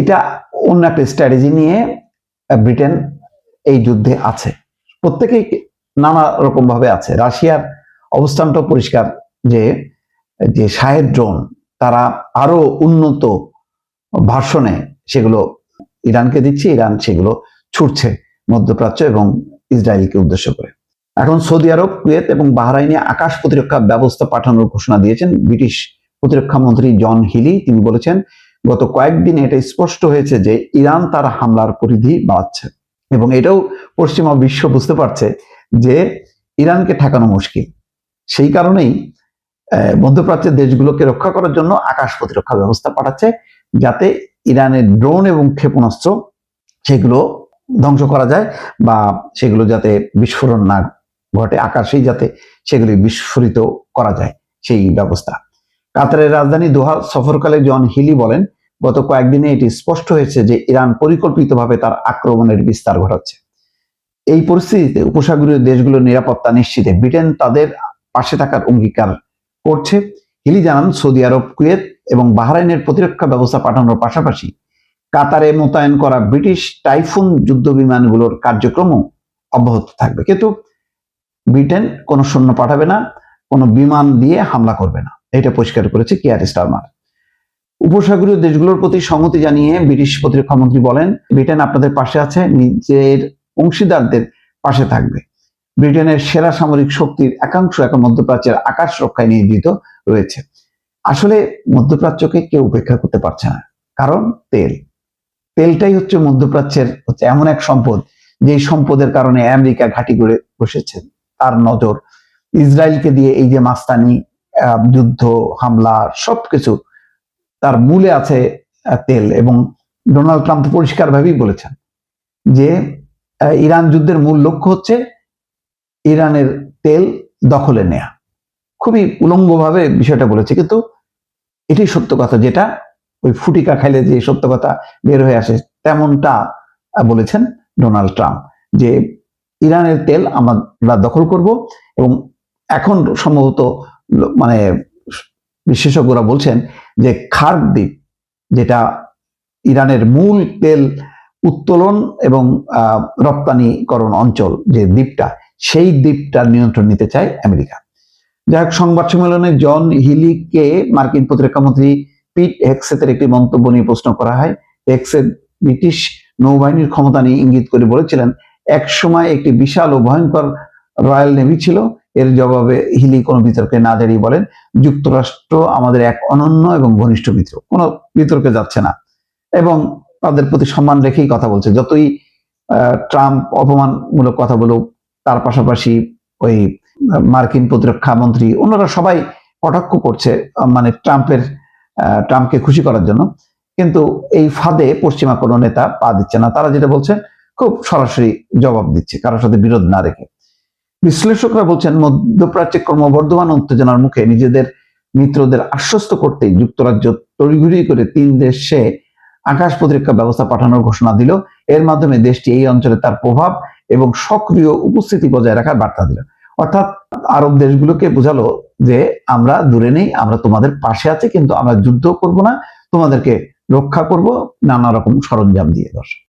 এটা অন্য একটা স্ট্র্যাটেজি নিয়ে ব্রিটেন এই যুদ্ধে আছে, প্রত্যেকেই নানা রকম ভাবে আছে। রাশিয়ার অবস্থানটাও পরিষ্কার যে যে শাহেদ ড্রোন তারা আরো উন্নত ভার্সনে সেগুলো ইরানকে দিচ্ছে, ইরান সেগুলো ছুটছে মধ্যপ্রাচ্য এবং ইসরায়েলকে উদ্দেশ্য করে। এখন সৌদি আরব, কুয়েত এবং বাহরাইনে আকাশ প্রতিরক্ষা ব্যবস্থা পাঠানোর ঘোষণা দিয়েছেন ব্রিটিশ প্রতিরক্ষা মন্ত্রী জন হিলি। তিনি বলেছেন, গত কয়েকদিন এটা স্পষ্ট হয়েছে যে ইরান তার হামলার পরিধি বাড়াচ্ছে এবং এটাও পশ্চিমা বিশ্ব বুঝতে পারছে যে ইরানকে ঠেকানো মুশকিল। সেই কারণেই মধ্যপ্রাচ্যের দেশগুলোকে রক্ষা করার জন্য আকাশ প্রতিরক্ষা ব্যবস্থা পাঠাচ্ছে, যাতে ইরানের ড্রোন এবং ক্ষেপণাস্ত্র সেগুলো ধ্বংস করা যায় বা সেগুলো যাতে বিস্ফোরণ না ঘটে, আকাশেই যাতে সেগুলি বিস্ফোরিত করা যায় সেই ব্যবস্থা। কাতারের রাজধানী দোহা সফরকালে জন হিলি বলেন, গত কয়েকদিনে এটি স্পষ্ট হয়েছে যে ইরান পরিকল্পিতভাবে তার আক্রমণের বিস্তার ঘটাচ্ছে। এই পরিস্থিতিতে উপসাগরীয় দেশগুলোর নিরাপত্তা নিশ্চিতে ব্রিটেন তাদের পাশে থাকার অঙ্গীকার করছে। হিলি জানান, সৌদি আরব, কুয়েত এবং বাহরাইনের প্রতিরক্ষা ব্যবস্থা পাঠানোর পাশাপাশি কাতারে মোতায়েন করা ব্রিটিশ টাইফুন যুদ্ধ বিমানগুলোর কার্যক্রমও অব্যাহত থাকবে। কিন্তু ব্রিটেন কোনো সৈন্য পাঠাবে না, কোনো বিমান দিয়ে হামলা করবে না, এটা পরিষ্কার করেছে কিয়ার স্টারমার। উপসাগরীয় দেশগুলোর প্রতি সংহতি জানিয়ে ব্রিটিশ প্রতিরক্ষা মন্ত্রী বলেন, ব্রিটেন আপনাদের পাশে আছে, নিজের অংশীদারদের পাশে থাকবে। ব্রিটেনের সেরা সামরিক শক্তির একাংশ এখন মধ্যপ্রাচ্যের আকাশ রক্ষায় নিয়োজিত রয়েছে। আসলে মধ্যপ্রাচ্যকে কেউ উপেক্ষা করতে পারছে না, কারণ তেলটাই হচ্ছে মধ্যপ্রাচ্যের এমন এক সম্পদ, যে সম্পদের কারণে আমেরিকা ঘাঁটি করে বসেছে। তার নজর ইসরায়েলকে দিয়ে এই যে মাস্তানি, যুদ্ধ, হামলা, সবকিছু তার মূলে আছে তেল। এবং ডোনাল্ড ট্রাম্প পরিষ্কারভাবেই বলেছেন যে ইরান যুদ্ধের মূল লক্ষ্য হচ্ছে ইরানের তেল দখলে নেয়া। খুবই উলঙ্গভাবে বিষয়টা বলেছে, কিন্তু এটাই সত্য কথা, যেটা ওই ফুটিকা খাইলে যে সত্য কথা বের হয়ে আসে তেমনটা বলেছেন ডোনাল্ড ট্রাম্প, যে ইরানের তেল আমরা দখল করব। এবং এখন সম্ভবত মানে বিশেষজ্ঞরা বলছেন যে খার্ক দ্বীপ, যেটা ইরানের মূল তেল উত্তোলন এবং রপ্তানিকরণ অঞ্চল, যে দ্বীপটা, সেই দ্বীপটার নিয়ন্ত্রণ নিতে চায় আমেরিকা। যাই হোক, সংবাদ সম্মেলনে জন হিলিকে মার্কিন প্রতিরক্ষা মন্ত্রী পিট হেগসেথের একটি মন্তব্য নিয়ে প্রশ্ন করা হয়। হেগসেথ ব্রিটিশ নৌবাহিনীর ক্ষমতা নিয়ে ইঙ্গিত করে বলেছিলেন, এক সময় একটি বিশাল ও ভয়ঙ্কর রয়্যাল নেভি ছিল। এর জবাবে হিলি কোনো বিতর্কে না দাঁড়িয়ে বলেন, যুক্তরাষ্ট্র আমাদের এক অনন্য এবং ঘনিষ্ঠ মিত্র, কোনো বিতর্কে যাচ্ছে না এবং তাদের প্রতি সম্মান রেখেই কথা বলছে। যতই ট্রাম্প অপমানমূলক কথা বলুক, তার পাশাপাশি ওই মার্কিন প্রতিরক্ষা মন্ত্রী, অন্যরা সবাই কটাক্ষ করছে মানে ট্রাম্পকে খুশি করার জন্য, কিন্তু এই ফাঁদে পশ্চিমা কোনো নেতা পা দিচ্ছে না। তারা যেটা বলছে খুব সরাসরি জবাব দিচ্ছে, কারোর সাথে বিরোধ না রেখে। বিশ্লেষকরা বলছেন, মধ্যপ্রাচ্যে ক্রমবর্ধমান উত্তেজনার মুখে নিজেদের মিত্রদের আশ্বস্ত করতেই যুক্তরাজ্য তড়িঘড়ি করে 3 দেশে আকাশ প্রতিরক্ষা ব্যবস্থা পাঠানোর ঘোষণা দিল। এর মাধ্যমে দেশটি এই অঞ্চলে তার প্রভাব এবং সক্রিয় উপস্থিতি বজায় রাখার বার্তা দিল। অর্থাৎ আরব দেশগুলোকে বোঝালো যে আমরা দূরে নেই, আমরা তোমাদের পাশে আছি, কিন্তু আমরা যুদ্ধ করব না, তোমাদেরকে রক্ষা করব নানা রকম সরঞ্জাম দিয়ে। দর্শক।